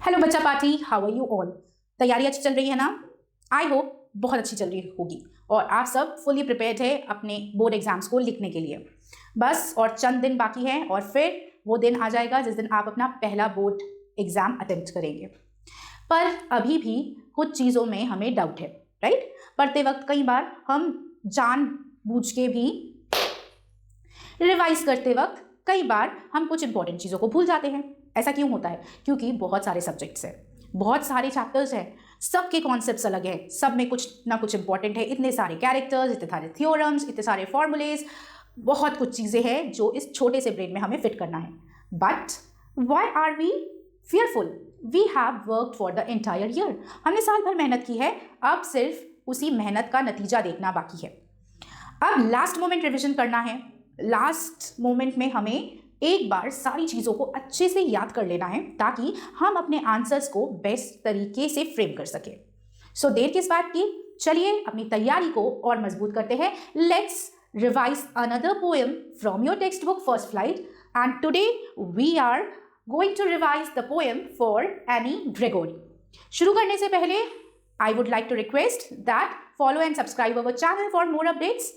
Hello बच्चा party, how are you all. तैयारी अच्छी चल रही है ना? आई होप बहुत अच्छी चल रही होगी और आप सब फुली प्रिपेयर्ड है अपने बोर्ड एग्जाम्स को लिखने के लिए। बस और चंद दिन बाकी हैं और फिर वो दिन आ जाएगा जिस दिन आप अपना पहला बोर्ड एग्जाम अटेम्प्ट करेंगे। पर अभी भी कुछ चीज़ों में हमें डाउट है, राइट? पढ़ते वक्त कई बार हम जानबूझ के भी, रिवाइज करते वक्त कई बार हम कुछ इंपॉर्टेंट चीज़ों को भूल जाते हैं। ऐसा क्यों होता है? क्योंकि बहुत सारे सब्जेक्ट्स हैं, बहुत सारे चैप्टर्स हैं, सबके कॉन्सेप्ट्स अलग हैं, सब में कुछ ना कुछ इंपॉर्टेंट है। इतने सारे कैरेक्टर्स, इतने सारे थ्योरम्स, इतने सारे फॉर्मूलेज, बहुत कुछ चीज़ें हैं जो इस छोटे से ब्रेन में हमें फिट करना है। But why are we fearful? We have worked for the entire year. हमने साल भर मेहनत की है, अब सिर्फ उसी मेहनत का नतीजा देखना बाकी है। अब लास्ट मोमेंट रिवीजन करना है। लास्ट मोमेंट में हमें एक बार सारी चीज़ों को अच्छे से याद कर लेना है ताकि हम अपने आंसर्स को बेस्ट तरीके से फ्रेम कर सके। सो देर किस बात की, चलिए अपनी तैयारी को और मजबूत करते हैं। Let's revise another poem from your textbook First Flight and today we are going to revise the poem for Annie Gregory. शुरू करने से पहले I would like to request that follow and subscribe our channel for more updates.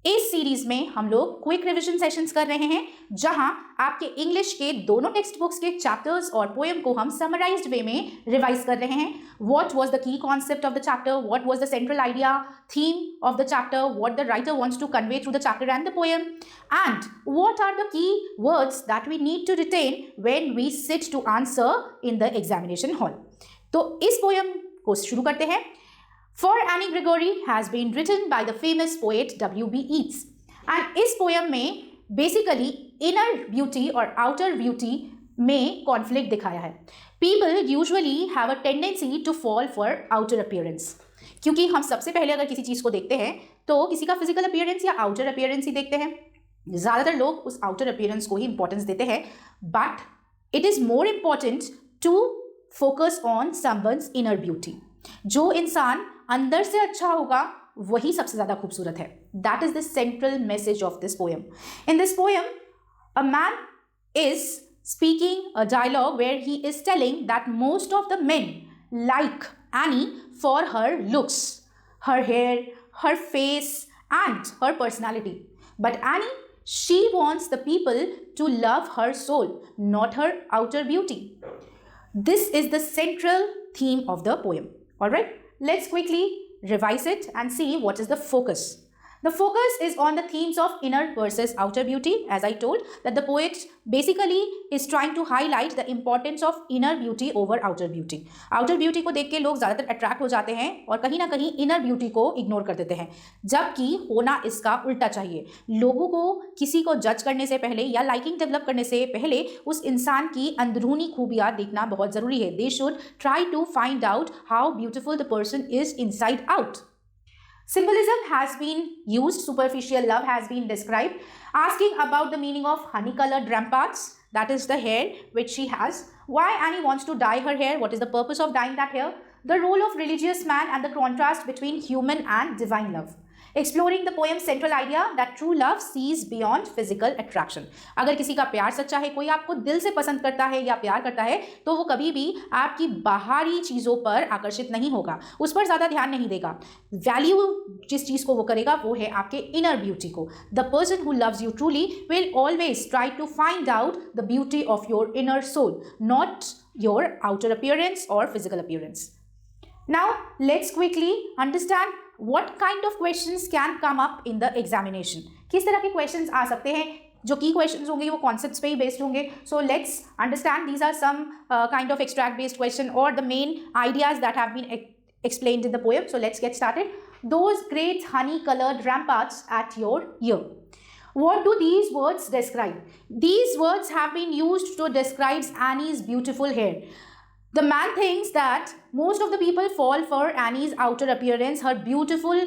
इस series में हम लोग quick revision sessions कर रहे हैं जहां आपके इंग्लिश के दोनों टेक्स्ट बुक्स के चैप्टर्स और पोएम को हम समराइज्ड वे में रिवाइज कर रहे हैं। What was the key concept of the chapter, what was the central idea, theme of the chapter, what the writer wants to convey through the chapter and the poem, and what are the key words that we need to retain when we sit to answer in the examination hall. तो इस poem को शुरू करते हैं। For Annie Gregory has been written by the famous poet W.B. Yeats. And इस poem में basically inner beauty और outer beauty में कॉन्फ्लिक्ट दिखाया है। People usually have a tendency to fall for outer appearance. क्योंकि हम सबसे पहले अगर किसी चीज़ को देखते हैं तो किसी का फिजिकल अपीयरेंस या आउटर अपीयरेंस ही देखते हैं। ज़्यादातर लोग उस आउटर अपीयरेंस को ही इंपॉर्टेंस देते हैं, but it is more important to focus on someone's inner beauty. जो इंसान अंदर से अच्छा होगा वही सबसे ज्यादा खूबसूरत है। That is the central message of this poem. In this poem a man is speaking a dialogue where he is telling that most of the men like Annie for her looks, her hair, her face and her personality, but Annie she wants the people to love her soul, not her outer beauty. This is the central theme of the poem. Alright, let's quickly revise it and see what is the focus. The focus is on the themes of inner versus outer beauty. As I told that the poet basically is trying to highlight the importance of inner beauty over outer beauty. Outer beauty को देख के लोग ज़्यादातर attract हो जाते हैं और कहीं ना कहीं इनर ब्यूटी को इग्नोर कर देते हैं, जबकि होना इसका उल्टा चाहिए। लोगों को किसी को जज करने से पहले या लाइकिंग डेवलप करने से पहले उस इंसान की अंदरूनी खूबियाँ देखना बहुत ज़रूरी है। They should try to find out how beautiful the person is inside out. Symbolism has been used, superficial love has been described, asking about the meaning of honey-colored ramparts, that is the hair which she has. Why Annie wants to dye her hair, what is the purpose of dyeing that hair, the role of religious man and the contrast between human and divine love. Exploring the poem's central idea that true love sees beyond physical attraction. अगर किसी का प्यार सच्चा है, कोई आपको दिल से पसंद करता है या प्यार करता है, तो वो कभी भी आपकी बाहरी चीज़ों पर आकर्षित नहीं होगा, उस पर ज़्यादा ध्यान नहीं देगा। वैल्यू जिस चीज़ को वो करेगा वो है आपके इनर ब्यूटी को। The person who loves you truly will always try to find out the beauty of your inner soul, not your outer appearance और physical appearance. Now let's quickly understand what kind of questions can come up in the examination. किस तरह के questions आ सकते हैं? जो की questions होंगे वो concepts पे ही based होंगे. So let's understand these are some kind of extract based question or the main ideas that have been explained in the poem. So let's get started. Those great honey colored ramparts at your ear. What do these words describe? These words have been used to describe Annie's beautiful hair. The man thinks that most of the people fall for Annie's outer appearance, her beautiful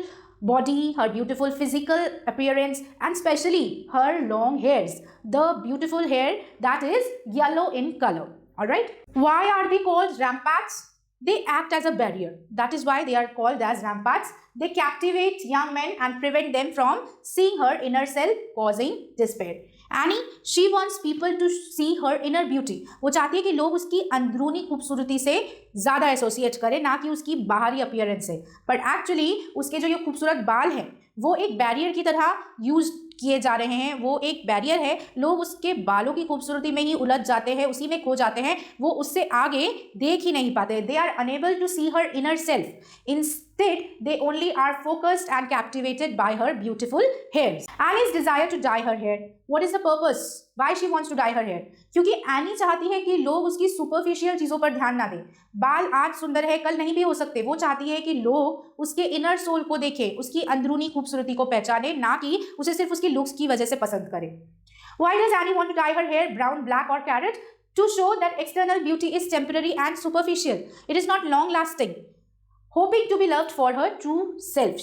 body, her beautiful physical appearance, and especially her long hairs. The beautiful hair that is yellow in color. Alright? Why are they called ramparts? They act as a barrier. That is why they are called as ramparts. They captivate young men and prevent them from seeing her inner self, causing despair. Annie she wants people to see her inner beauty, वो चाहती है कि लोग उसकी अंदरूनी खूबसूरती से ज़्यादा एसोसिएट करें, ना कि उसकी बाहरी अपीयरेंस से। बट एक्चुअली उसके जो ये खूबसूरत बाल हैं वो एक बैरियर की तरह यूज किए जा रहे हैं, वो एक बैरियर है, लोग उसके बालों की खूबसूरती में ही उलझ जाते हैं, उसी में खो जाते हैं, वो उससे आगे देख ही नहीं पाते। They are unable to see her inner self, instead they only are focused and captivated by her beautiful hairs. Annie's desire to dye her hair, what is the purpose why she wants to dye her hair? क्योंकि any चाहती है कि लोग उसकी superficial चीज़ों पर ध्यान ना दें। बाल आज सुंदर है कल नहीं भी हो सकते, वो चाहती है कि लोग उसके इनर सोल को देखें, उसकी अंदरूनी खूबसूरती को पहचाने, ना कि उसे सिर्फ उसकी लुक्स की वजह से पसंद करें। Why does Annie want to dye her hair brown, black or carrot? To show that external beauty is temporary and superficial. It is not long lasting. Hoping to be loved for her true self.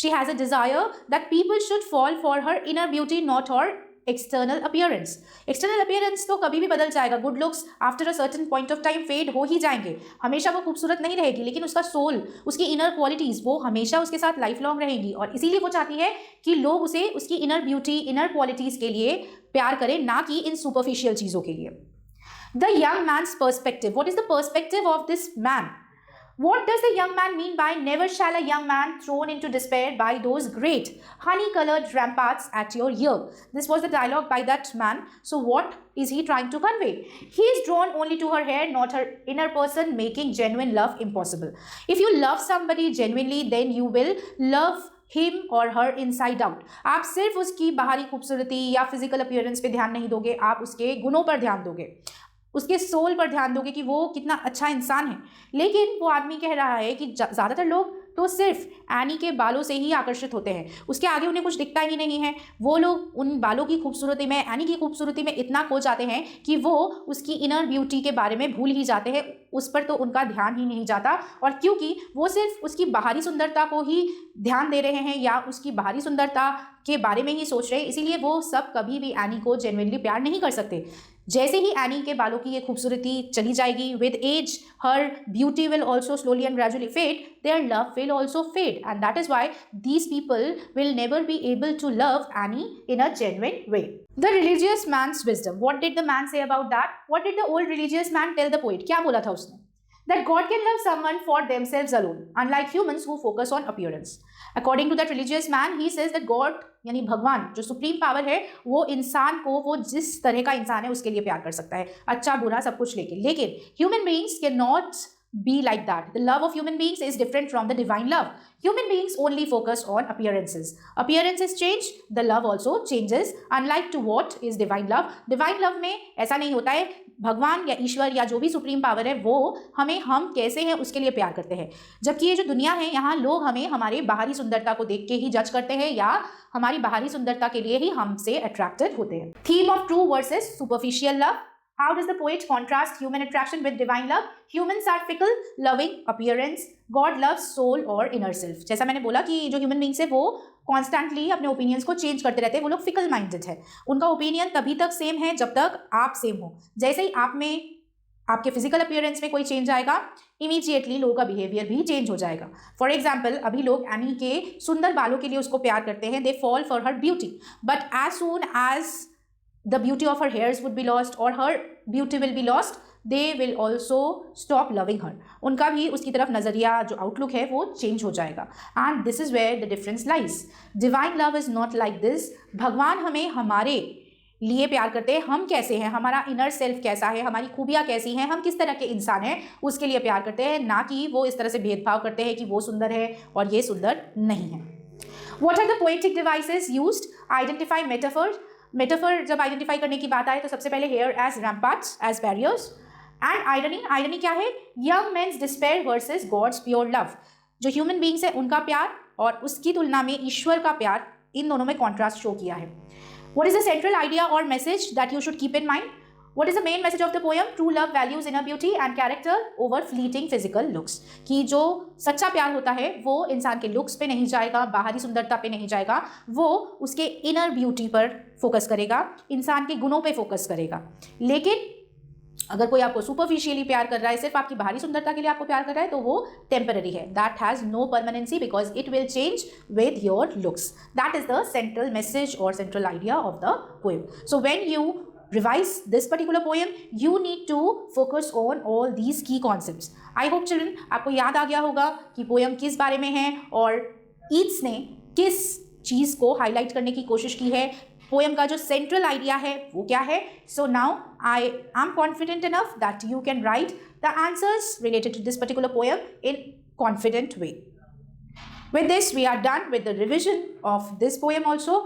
She has a desire that people should fall for her inner beauty, not her external appearance. External appearance तो कभी भी बदल जाएगा, good looks after a certain point of time fade हो ही जाएंगे, हमेशा वो खूबसूरत नहीं रहेगी, लेकिन उसका सोल, उसकी इनर क्वालिटीज़ वो हमेशा उसके साथ लाइफ लॉन्ग रहेंगी। और इसीलिए वो चाहती है कि लोग उसे उसकी इनर ब्यूटी, इनर क्वालिटीज़ के लिए प्यार करें, ना कि इन सुपरफिशियल चीज़ों के लिए। The young man's perspective. What is the perspective of this man? What does the young man mean by never shall a young man thrown into despair by those great honey-colored ramparts at your ear? This was the dialogue by that man. So what is he trying to convey? He is drawn only to her hair, not her inner person, making genuine love impossible. If you love somebody genuinely, then you will love him or her inside out. आप सिर्फ उसकी बाहरी खूबसूरती या physical appearance पे ध्यान नहीं दोगे, आप उसके गुणों पर ध्यान दोगे, उसके सोल पर ध्यान दोगे कि वो कितना अच्छा इंसान है। लेकिन वो आदमी कह रहा है कि ज़्यादातर लोग तो सिर्फ एनी के बालों से ही आकर्षित होते हैं, उसके आगे उन्हें कुछ दिखता ही नहीं है। वो लोग उन बालों की खूबसूरती में, एनी की खूबसूरती में इतना खो जाते हैं कि वो उसकी इनर ब्यूटी के बारे में भूल ही जाते हैं, उस पर तो उनका ध्यान ही नहीं जाता। और क्योंकि वो सिर्फ उसकी बाहरी सुंदरता को ही ध्यान दे रहे हैं या उसकी बाहरी सुंदरता के बारे में ही सोच रहे हैं, इसीलिए वो सब कभी भी एनी को जेन्युइनली प्यार नहीं कर सकते। जैसे ही एनी के बालों की ये खूबसूरती चली जाएगी, with age her beauty will also slowly and gradually fade, their love will also fade, and that is why these people will never be able to love Annie in a genuine way. The religious man's wisdom, what did the man say about that? What did the old religious man tell the poet? क्या बोला था उसने? That God can love someone for themselves alone, unlike humans who focus on appearance. According to that religious man, he says that God, यानी भगवान जो supreme power है, वो इंसान को, वो जिस तरह का इंसान है उसके लिए प्यार कर सकता है, अच्छा बुरा सब कुछ लेकिन human beings cannot be like that. The love of human beings is different from the divine love. Human beings only focus on appearances. Appearances change, the love also changes. Unlike to what is divine love. Divine love में ऐसा नहीं होता है, भगवान या ईश्वर या जो भी सुप्रीम पावर है वो हमें, हम कैसे हैं उसके लिए प्यार करते हैं। जबकि ये जो दुनिया है, यहाँ लोग हमें हमारे बाहरी सुंदरता को देख के ही जज करते हैं या हमारी बाहरी सुंदरता के लिए ही हमसे अट्रैक्टेड होते हैं। Theme of true versus superficial love. How does the poet contrast human attraction with divine love? Humans are fickle, loving appearance. God loves soul or inner self. जैसा मैंने बोला कि जो ह्यूमन बींग्स है वो कॉन्स्टेंटली अपने ओपिनियंस को change करते रहते हैं, वो लोग फिकल माइंडेड है, उनका ओपिनियन तभी तक सेम है जब तक आप सेम हो। जैसे ही आप में, आपके फिजिकल अपीयरेंस में कोई चेंज आएगा, इमीडिएटली लोगों का बिहेवियर भी चेंज हो जाएगा। फॉर एग्जाम्पल, अभी लोग एनी के सुंदर बालों के लिए उसको प्यार करते हैं, they fall for her beauty, but as soon as the beauty of her hairs would be lost or her beauty will be lost, they will also stop loving her. उनका भी उसकी तरफ नज़रिया, जो आउटलुक है वो चेंज हो जाएगा। and this is where the difference lies. divine love is not like this. भगवान हमें हमारे लिए प्यार करते हैं, हम कैसे हैं, हमारा इनर सेल्फ कैसा है, हमारी खूबियाँ कैसी हैं, हम किस तरह के इंसान हैं, उसके लिए प्यार करते हैं, ना कि वो इस तरह से भेदभाव करते हैं कि वो सुंदर है और ये सुंदर नहीं है। What are the poetic devices used? Identify metaphors. Metaphor जब आइडेंटिफाई करने की बात आए तो सबसे पहले hair as ramparts, as barriers, and irony. Irony क्या है? Young men's despair versus God's pure love. जो ह्यूमन बींग्स है उनका प्यार और उसकी तुलना में ईश्वर का प्यार, इन दोनों में कॉन्ट्रास्ट शो किया है. What is the central idea और message that you should keep in mind? What is the main message of the poem? True love values inner beauty and character over fleeting physical looks. कि जो सच्चा प्यार होता है वो इंसान के लुक्स पे नहीं जाएगा, बाहरी सुंदरता पे नहीं जाएगा, वो उसके इनर ब्यूटी पर फोकस करेगा, इंसान के गुणों पे फोकस करेगा। लेकिन अगर कोई आपको सुपरफिशियली प्यार कर रहा है, सिर्फ आपकी बाहरी सुंदरता के लिए आपको प्यार कर रहा है, तो वो टेम्पररी है. That has no permanency because it will change with your looks. That is the central message और central idea of the poem. So when you revise this particular poem, you need to focus on all these key concepts. I hope children आपको याद आ गया होगा कि poem किस बारे में है और ईट्स ने किस चीज़ को हाईलाइट करने की कोशिश की है, पोएम का जो सेंट्रल आइडिया है वो क्या है. So now I am confident enough that you can write the answers related to this particular poem in confident way. With this, we are done with the revision of this poem also.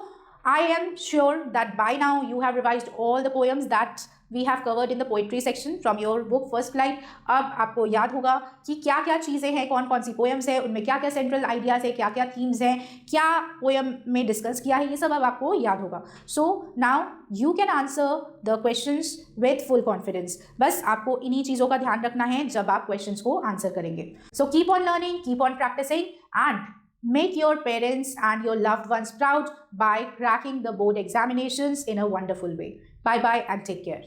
I am sure that by now you have revised all the poems that we have covered in the poetry section from your book First Flight. अब आपको याद होगा कि क्या क्या चीज़ें हैं, कौन कौन सी पोएम्स हैं, उनमें क्या क्या सेंट्रल आइडियाज़ है, क्या क्या थीम्स हैं, क्या पोएम में डिस्कस किया है, ये सब अब आपको याद होगा. So now you can answer the questions with full confidence. बस आपको इन्हीं चीज़ों का ध्यान रखना है जब आप क्वेश्चंस को आंसर करेंगे. So keep on learning, keep on practising and make your parents and your loved ones proud by cracking the board examinations in a wonderful way. Bye bye and take care.